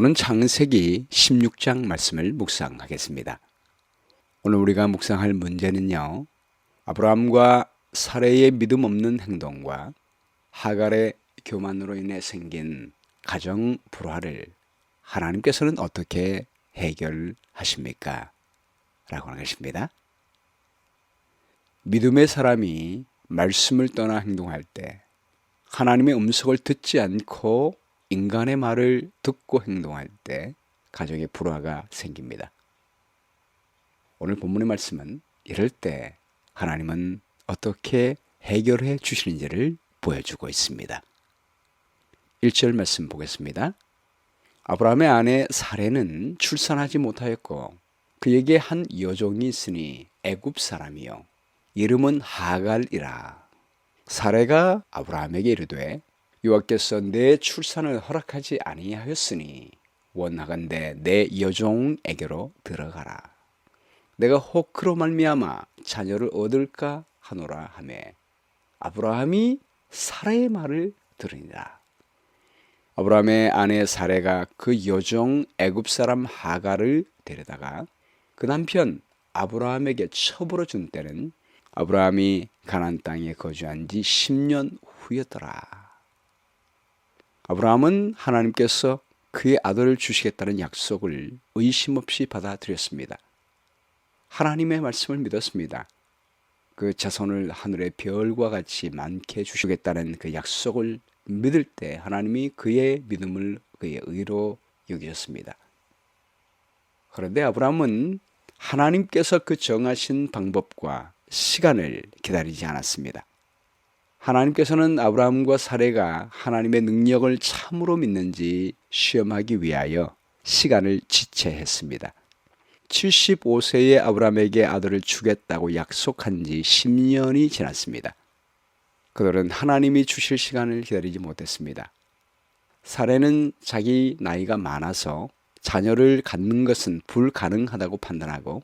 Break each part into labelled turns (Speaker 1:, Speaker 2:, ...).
Speaker 1: 오늘은 창세기 16장 말씀을 묵상하겠습니다. 오늘 우리가 묵상할 문제는요, 아브라함과 사레의 믿음 없는 행동과 하갈의 교만으로 인해 생긴 가정 불화를 하나님께서는 어떻게 해결하십니까? 라고 하는 것입니다. 믿음의 사람이 말씀을 떠나 행동할 때 하나님의 음성을 듣지 않고 인간의 말을 듣고 행동할 때 가정의 불화가 생깁니다. 오늘 본문의 말씀은 이럴 때 하나님은 어떻게 해결해 주시는지를 보여주고 있습니다. 1절 말씀 보겠습니다. 아브라함의 아내 사레는 출산하지 못하였고 그에게 한 여종이 있으니 애굽 사람이요 이름은 하갈이라. 사레가 아브라함에게 이르되 여호와께서 내 출산을 허락하지 아니하였으니 원하건대 내 여종에게로 들어가라. 내가 혹 그로 말미암아 자녀를 얻을까 하노라 하매 아브라함이 사레의 말을 들으니라. 아브라함의 아내 사레가 그 여종 애굽 사람 하갈을 데려다가 그 남편 아브라함에게 첩으로 준 때는 아브라함이 가나안 땅에 거주한 지 10년 후였더라. 아브라함은 하나님께서 그의 아들을 주시겠다는 약속을 의심 없이 받아들였습니다. 하나님의 말씀을 믿었습니다. 그 자손을 하늘의 별과 같이 많게 주시겠다는 그 약속을 믿을 때 하나님이 그의 믿음을 그의 의로 여기셨습니다. 그런데 아브라함은 하나님께서 그 정하신 방법과 시간을 기다리지 않았습니다. 하나님께서는 아브라함과 사레가 하나님의 능력을 참으로 믿는지 시험하기 위하여 시간을 지체했습니다. 75세의 아브라함에게 아들을 주겠다고 약속한 지 10년이 지났습니다. 그들은 하나님이 주실 시간을 기다리지 못했습니다. 사레는 자기 나이가 많아서 자녀를 갖는 것은 불가능하다고 판단하고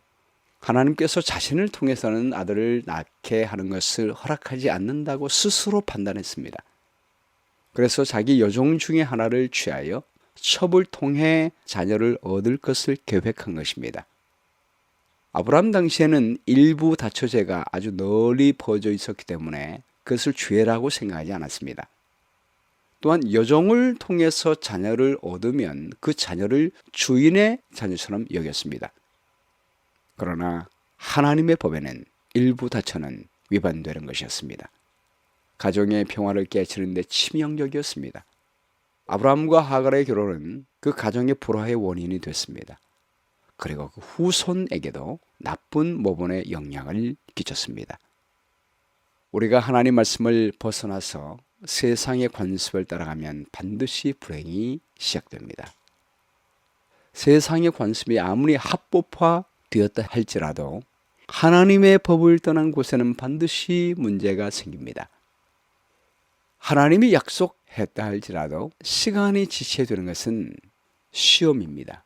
Speaker 1: 하나님께서 자신을 통해서는 아들을 낳게 하는 것을 허락하지 않는다고 스스로 판단했습니다. 그래서 자기 여종 중에 하나를 취하여 첩을 통해 자녀를 얻을 것을 계획한 것입니다. 아브라함 당시에는 일부 다처제가 아주 널리 퍼져 있었기 때문에 그것을 죄라고 생각하지 않았습니다. 또한 여종을 통해서 자녀를 얻으면 그 자녀를 주인의 자녀처럼 여겼습니다. 그러나 하나님의 법에는 일부 다처는 위반되는 것이었습니다. 가정의 평화를 깨치는 데 치명적이었습니다. 아브라함과 하갈의 결혼은 그 가정의 불화의 원인이 됐습니다. 그리고 그 후손에게도 나쁜 모본의 영향을 끼쳤습니다. 우리가 하나님 말씀을 벗어나서 세상의 관습을 따라가면 반드시 불행이 시작됩니다. 세상의 관습이 아무리 합법화 되었다 할지라도 하나님의 법을 떠난 곳에는 반드시 문제가 생깁니다. 하나님이 약속했다 할지라도 시간이 지체되는 것은 시험입니다.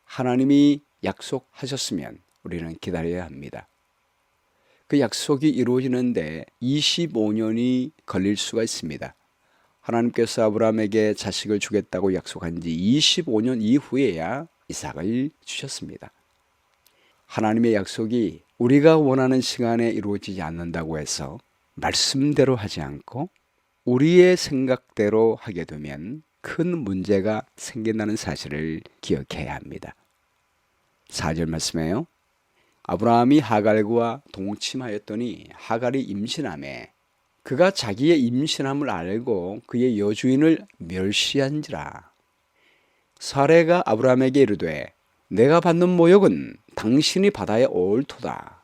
Speaker 1: 하나님이 약속하셨으면 우리는 기다려야 합니다. 그 약속이 이루어지는데 25년이 걸릴 수가 있습니다. 하나님께서 아브라함에게 자식을 주겠다고 약속한 지 25년 이후에야 이삭을 주셨습니다. 하나님의 약속이 우리가 원하는 시간에 이루어지지 않는다고 해서 말씀대로 하지 않고 우리의 생각대로 하게 되면 큰 문제가 생긴다는 사실을 기억해야 합니다. 4절 말씀에요. 아브라함이 하갈과 동침하였더니 하갈이 임신하매 그가 자기의 임신함을 알고 그의 여주인을 멸시한지라. 사레가 아브라함에게 이르되 내가 받는 모욕은 당신이 받아야 옳도다.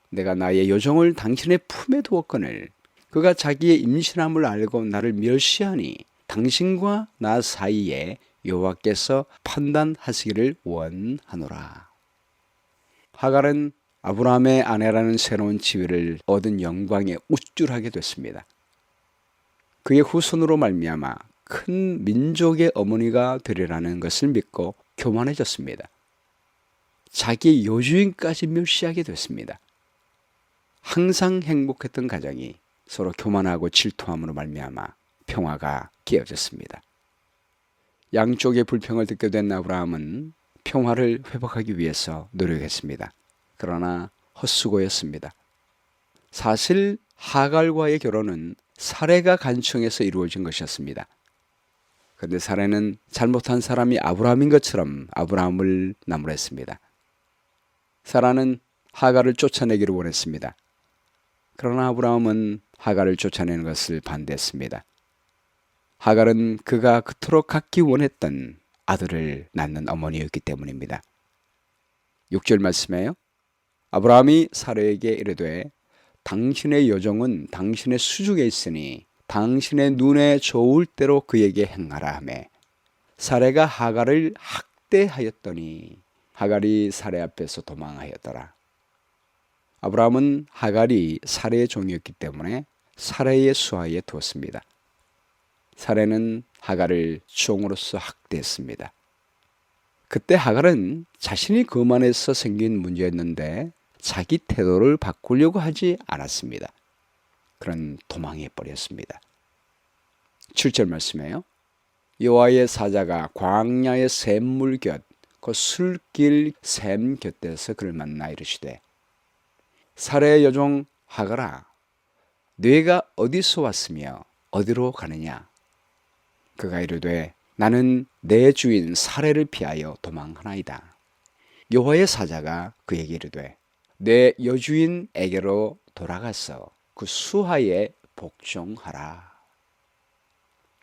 Speaker 1: 내가 나의 여종을 당신의 품에 두었거늘 그가 자기의 임신함을 알고 나를 멸시하니 당신과 나 사이에 여호와께서 판단하시기를 원하노라. 하갈은 아브라함의 아내라는 새로운 지위를 얻은 영광에 우쭐하게 됐습니다. 그의 후손으로 말미암아 큰 민족의 어머니가 되리라는 것을 믿고 교만해졌습니다. 자기 여주인까지 멸시하게 됐습니다. 항상 행복했던 가정이 서로 교만하고 질투함으로 말미암아 평화가 깨어졌습니다. 양쪽의 불평을 듣게 된 아브라함은 평화를 회복하기 위해서 노력했습니다. 그러나 헛수고였습니다. 사실 하갈과의 결혼은 사레가 간청해서 이루어진 것이었습니다. 그런데 사레는 잘못한 사람이 아브라함인 것처럼 아브라함을 나무랬습니다. 사라는 하갈을 쫓아내기를 원했습니다. 그러나 아브라함은 하갈을 쫓아내는 것을 반대했습니다. 하갈은 그가 그토록 갖기 원했던 아들을 낳는 어머니였기 때문입니다. 6절 말씀에요. 아브라함이 사라에게 이르되 당신의 여종은 당신의 수중에 있으니 당신의 눈에 좋을 대로 그에게 행하라 하매 사라가 하갈을 학대하였더니 하갈이 사라 앞에서 도망하였더라. 아브라함은 하갈이 사라의 종이었기 때문에 사라의 수하에 두었습니다. 사라는 하갈을 종으로서 학대했습니다. 그때 하갈은 자신이 거만해서 생긴 문제였는데 자기 태도를 바꾸려고 하지 않았습니다. 그런 도망해 버렸습니다. 7절 말씀에요. 여호와의 사자가 광야의 샘물 곁 그 술길 샘 곁에서 그를 만나 이르시되 사라의 여종 하갈아 네가 어디서 왔으며 어디로 가느냐. 그가 이르되 나는 내 주인 사라를 피하여 도망하나이다. 여호와의 사자가 그에게 이르되 내 여주인에게로 돌아가서 그 수하에 복종하라.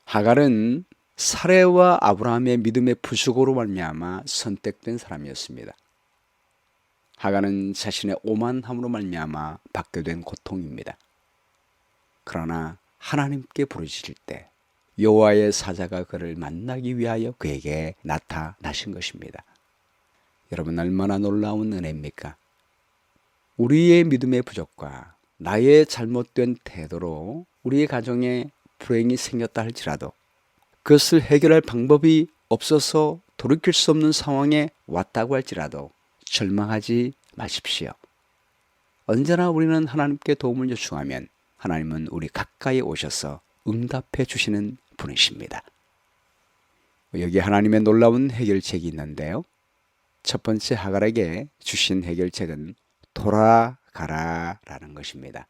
Speaker 1: 하갈은 사레와 아브라함의 믿음의 부족으로 말미암아 선택된 사람이었습니다. 하갈은 자신의 오만함으로 말미암아 받게 된 고통입니다. 그러나 하나님께 부르짖을 때 여호와의 사자가 그를 만나기 위하여 그에게 나타나신 것입니다. 여러분 얼마나 놀라운 은혜입니까? 우리의 믿음의 부족과 나의 잘못된 태도로 우리의 가정에 불행이 생겼다 할지라도 그것을 해결할 방법이 없어서 돌이킬 수 없는 상황에 왔다고 할지라도 절망하지 마십시오. 언제나 우리는 하나님께 도움을 요청하면 하나님은 우리 가까이 오셔서 응답해 주시는 분이십니다. 여기 하나님의 놀라운 해결책이 있는데요. 첫 번째 하갈에게 주신 해결책은 돌아가라라는 것입니다.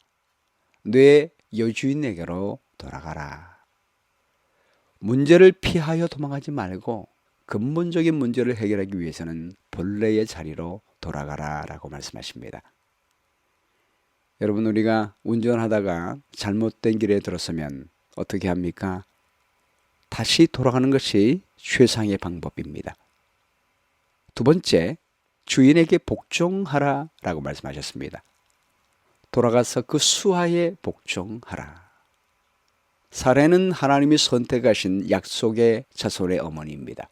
Speaker 1: 내 여주인에게로 돌아가라. 문제를 피하여 도망가지 말고 근본적인 문제를 해결하기 위해서는 본래의 자리로 돌아가라라고 말씀하십니다. 여러분 우리가 운전하다가 잘못된 길에 들어서면 어떻게 합니까? 다시 돌아가는 것이 최상의 방법입니다. 두 번째, 주인에게 복종하라라고 말씀하셨습니다. 돌아가서 그 수하에 복종하라. 사레는 하나님이 선택하신 약속의 자손의 어머니입니다.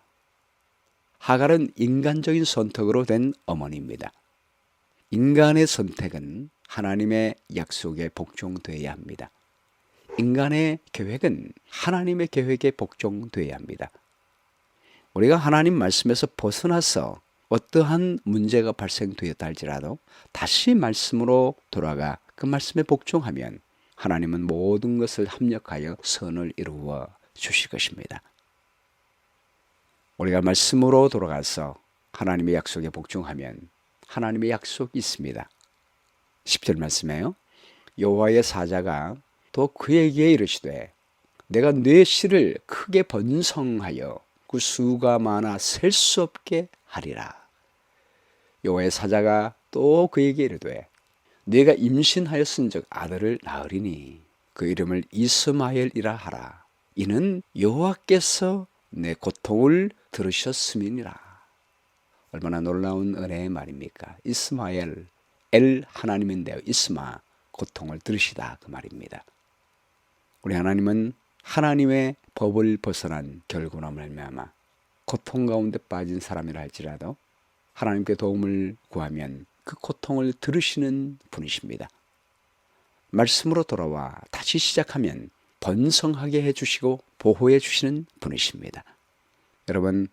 Speaker 1: 하갈은 인간적인 선택으로 된 어머니입니다. 인간의 선택은 하나님의 약속에 복종되어야 합니다. 인간의 계획은 하나님의 계획에 복종되어야 합니다. 우리가 하나님 말씀에서 벗어나서 어떠한 문제가 발생되었다 할지라도 다시 말씀으로 돌아가 그 말씀에 복종하면 하나님은 모든 것을 합력하여 선을 이루어 주실 것입니다. 우리가 말씀으로 돌아가서 하나님의 약속에 복종하면 하나님의 약속이 있습니다. 10절 말씀에요. 여호와의 사자가 또 그에게 이르시되 내가 네 씨를 크게 번성하여 그 수가 많아 셀 수 없게 하리라. 여호와의 사자가 또 그에게 이르되 네가 임신하였은즉 아들을 낳으리니 그 이름을 이스마엘이라 하라. 이는 여호와께서 내 고통을 들으셨음이니라. 얼마나 놀라운 은혜의 말입니까? 이스마엘, 엘 하나님인데요. 이스마, 고통을 들으시다 그 말입니다. 우리 하나님은 하나님의 법을 벗어난 결구나 말미암아 고통 가운데 빠진 사람이라 할지라도 하나님께 도움을 구하면 그 고통을 들으시는 분이십니다. 말씀으로 돌아와 다시 시작하면 번성하게 해주시고 보호해 주시는 분이십니다. 여러분,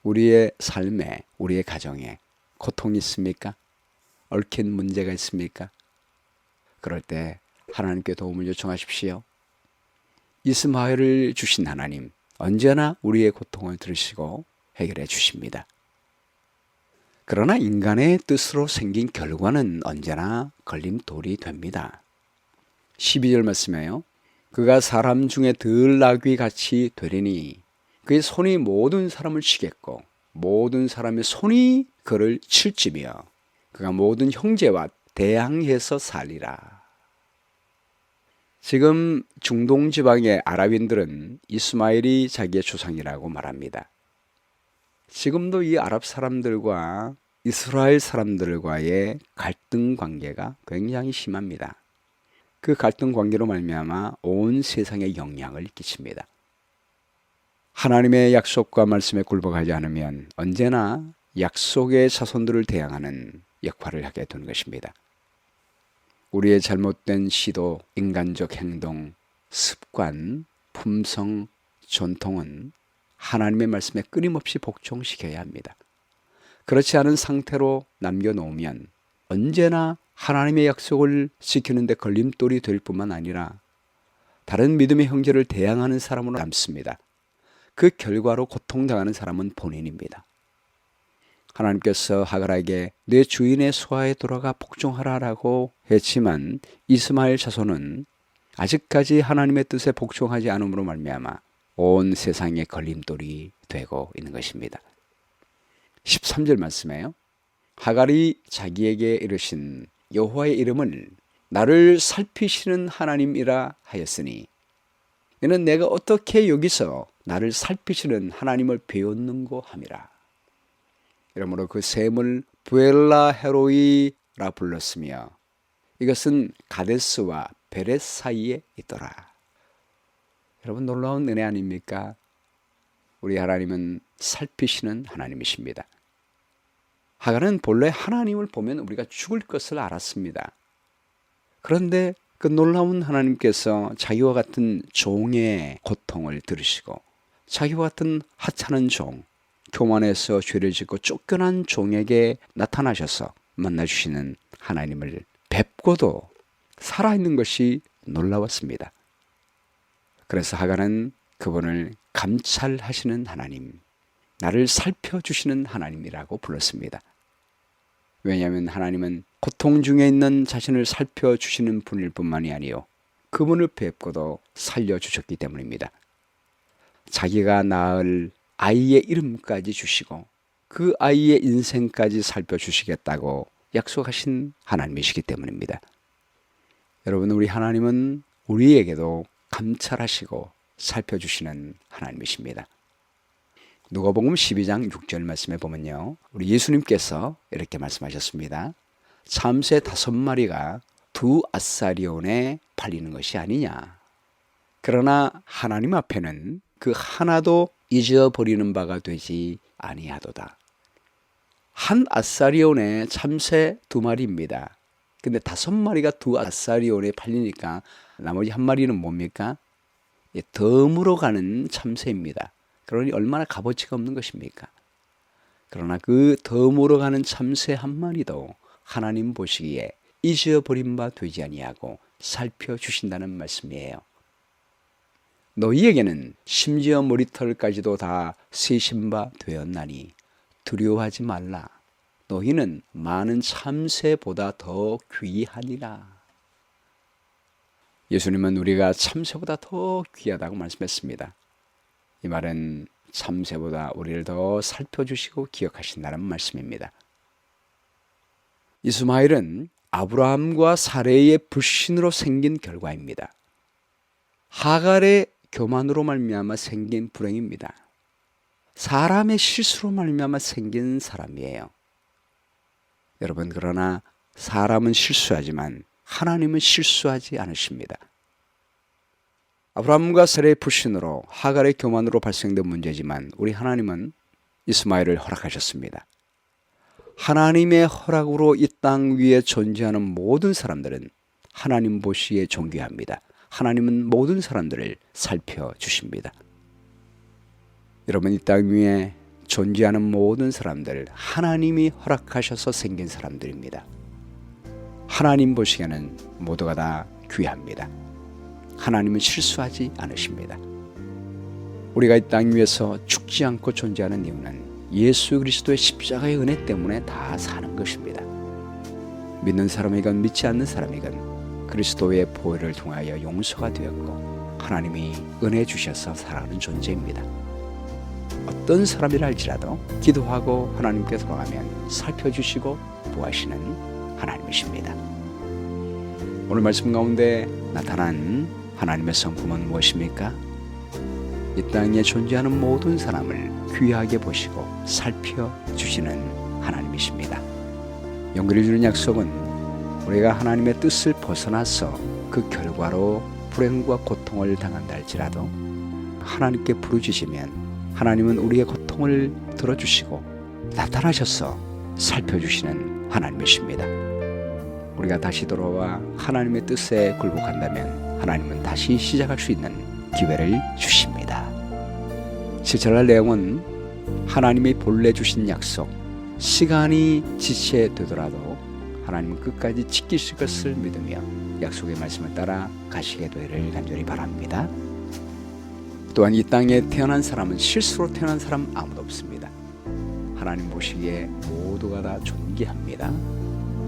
Speaker 1: 우리의 삶에, 우리의 가정에 고통이 있습니까? 얽힌 문제가 있습니까? 그럴 때 하나님께 도움을 요청하십시오. 이스마엘을 주신 하나님, 언제나 우리의 고통을 들으시고 해결해 주십니다. 그러나 인간의 뜻으로 생긴 결과는 언제나 걸림돌이 됩니다. 12절 말씀에요. 그가 사람 중에 덜 나귀 같이 되리니 그의 손이 모든 사람을 치겠고 모든 사람의 손이 그를 칠지며 그가 모든 형제와 대항해서 살리라. 지금 중동 지방의 아랍인들은 이스마엘이 자기의 조상이라고 말합니다. 지금도 이 아랍 사람들과 이스라엘 사람들과의 갈등 관계가 굉장히 심합니다. 그 갈등 관계로 말미암아 온 세상에 영향을 끼칩니다. 하나님의 약속과 말씀에 굴복하지 않으면 언제나 약속의 자손들을 대항하는 역할을 하게 되는 것입니다. 우리의 잘못된 시도, 인간적 행동, 습관, 품성, 전통은 하나님의 말씀에 끊임없이 복종시켜야 합니다. 그렇지 않은 상태로 남겨놓으면 언제나 하나님의 약속을 지키는 데 걸림돌이 될 뿐만 아니라 다른 믿음의 형제를 대항하는 사람으로 남습니다. 그 결과로 고통당하는 사람은 본인입니다. 하나님께서 하갈에게 내 주인의 소아에 돌아가 복종하라라고 했지만 이스마엘 자손은 아직까지 하나님의 뜻에 복종하지 않음으로 말미암아 온 세상에 걸림돌이 되고 있는 것입니다. 13절 말씀에요. 하갈이 자기에게 이르신 여호와의 이름을 나를 살피시는 하나님이라 하였으니 이는 내가 어떻게 여기서 나를 살피시는 하나님을 배웠는고 함이라. 이러므로 그 샘을 부엘라 헤로이라 불렀으며 이것은 가데스와 베렛 사이에 있더라. 여러분 놀라운 은혜 아닙니까? 우리 하나님은 살피시는 하나님이십니다. 하갈은 본래 하나님을 보면 우리가 죽을 것을 알았습니다. 그런데 그 놀라운 하나님께서 자기와 같은 종의 고통을 들으시고 자기와 같은 하찮은 종, 교만해서 죄를 짓고 쫓겨난 종에게 나타나셔서 만나주시는 하나님을 뵙고도 살아있는 것이 놀라웠습니다. 그래서 하갈은 그분을 감찰하시는 하나님, 나를 살펴주시는 하나님이라고 불렀습니다. 왜냐하면 하나님은 고통 중에 있는 자신을 살펴주시는 분일 뿐만이 아니요 그분을 뵙고도 살려주셨기 때문입니다. 자기가 낳을 아이의 이름까지 주시고 그 아이의 인생까지 살펴주시겠다고 약속하신 하나님이시기 때문입니다. 여러분, 우리 하나님은 우리에게도 감찰하시고 살펴주시는 하나님이십니다. 누가복음 12장 6절 말씀에 보면요, 우리 예수님께서 이렇게 말씀하셨습니다. 참새 5마리가 2아사리온에 팔리는 것이 아니냐. 그러나 하나님 앞에는 그 하나도 잊어버리는 바가 되지 아니하도다. 한 아사리온에 참새 2마리입니다. 근데 5마리가 2아사리온에 팔리니까 나머지 1마리는 뭡니까? 덤으로 가는 참새입니다. 그러니 얼마나 값어치가 없는 것입니까? 그러나 그 덤으로 가는 참새 1마리도 하나님 보시기에 잊어버린 바 되지 아니하고 살펴주신다는 말씀이에요. 너희에게는 심지어 머리털까지도 다 세신 바 되었나니 두려워하지 말라. 너희는 많은 참새보다 더 귀하니라. 예수님은 우리가 참새보다 더 귀하다고 말씀했습니다. 이 말은 참새보다 우리를 더 살펴주시고 기억하신다는 말씀입니다. 이스마엘은 아브라함과 사레의 불신으로 생긴 결과입니다. 하갈의 교만으로 말미암아 생긴 불행입니다. 사람의 실수로 말미암아 생긴 사람이에요. 여러분, 그러나 사람은 실수하지만 하나님은 실수하지 않으십니다. 아브라함과 사레의 불신으로 하갈의 교만으로 발생된 문제지만 우리 하나님은 이스마엘을 허락하셨습니다. 하나님의 허락으로 이 땅 위에 존재하는 모든 사람들은 하나님 보시기에 존귀합니다. 하나님은 모든 사람들을 살펴주십니다. 여러분, 이 땅 위에 존재하는 모든 사람들 하나님이 허락하셔서 생긴 사람들입니다. 하나님 보시기에는 모두가 다 귀합니다. 하나님은 실수하지 않으십니다. 우리가 이 땅 위에서 죽지 않고 존재하는 이유는 예수 그리스도의 십자가의 은혜 때문에 다 사는 것입니다. 믿는 사람이건 믿지 않는 사람이건 그리스도의 보혈을 통하여 용서가 되었고 하나님이 은혜 주셔서 살아가는 존재입니다. 어떤 사람이라 할지라도 기도하고 하나님께 돌아가면 살펴주시고 보호하시는 하나님이십니다. 오늘 말씀 가운데 나타난 하나님의 성품은 무엇입니까? 이 땅에 존재하는 모든 사람을 귀하게 보시고 살펴주시는 하나님이십니다. 용기를 주는 약속은 우리가 하나님의 뜻을 벗어나서 그 결과로 불행과 고통을 당한다 할지라도 하나님께 부르짖으면 하나님은 우리의 고통을 들어주시고 나타나셔서 살펴주시는 하나님이십니다. 우리가 다시 돌아와 하나님의 뜻에 굴복한다면 하나님은 다시 시작할 수 있는 기회를 주십니다. 실천할 내용은 하나님이 본래 주신 약속, 시간이 지체되더라도 하나님은 끝까지 지키실 것을 믿으며 약속의 말씀을 따라 가시게 되기를 간절히 바랍니다. 또한 이 땅에 태어난 사람은 실수로 태어난 사람 아무도 없습니다. 하나님 보시기에 모두가 다 존귀합니다.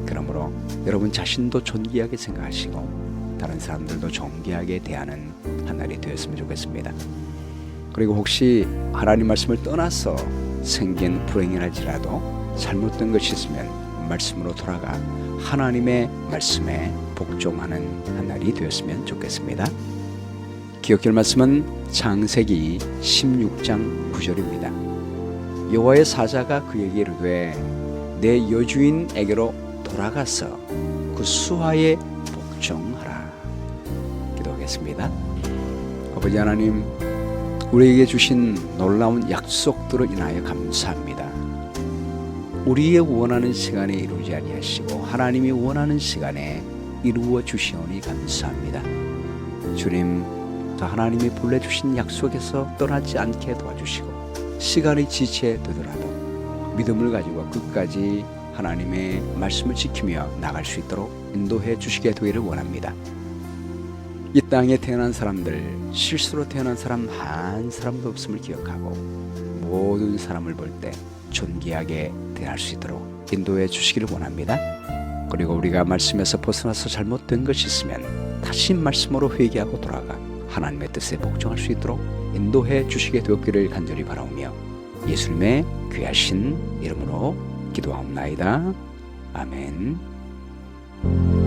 Speaker 1: 그러므로 여러분 자신도 존귀하게 생각하시고 다른 사람들도 존귀하게 대하는 한 날이 되었으면 좋겠습니다. 그리고 혹시 하나님 말씀을 떠나서 생긴 불행이랄지라도 잘못된 것이 있으면 말씀으로 돌아가 하나님의 말씀에 복종하는 한 날이 되었으면 좋겠습니다. 기억할 말씀은 창세기 16장 9절입니다. 여호와의 사자가 그에게 이르되 내 여주인에게로 돌아가서 그 수하에 복종하라. 기도하겠습니다. 아버지 하나님, 우리에게 주신 놀라운 약속들을 인하여 감사합니다. 우리의 원하는 시간에 이루지 아니하시고 하나님이 원하는 시간에 이루어 주시오니 감사합니다. 주님, 저 하나님이 본래 주신 약속에서 떠나지 않게 도와주시고 시간이 지체되더라도 믿음을 가지고 끝까지 하나님의 말씀을 지키며 나갈 수 있도록 인도해 주시게 되기를 원합니다. 이 땅에 태어난 사람들, 실수로 태어난 사람 한 사람도 없음을 기억하고 모든 사람을 볼 때 존귀하게 대할 수 있도록 인도해 주시기를 원합니다. 그리고 우리가 말씀에서 벗어나서 잘못된 것이 있으면 다시 말씀으로 회개하고 돌아가 하나님의 뜻에 복종할 수 있도록 인도해 주시게 되었기를 간절히 바라오며 예수님의 귀하신 이름으로 기도하옵나이다. 아멘.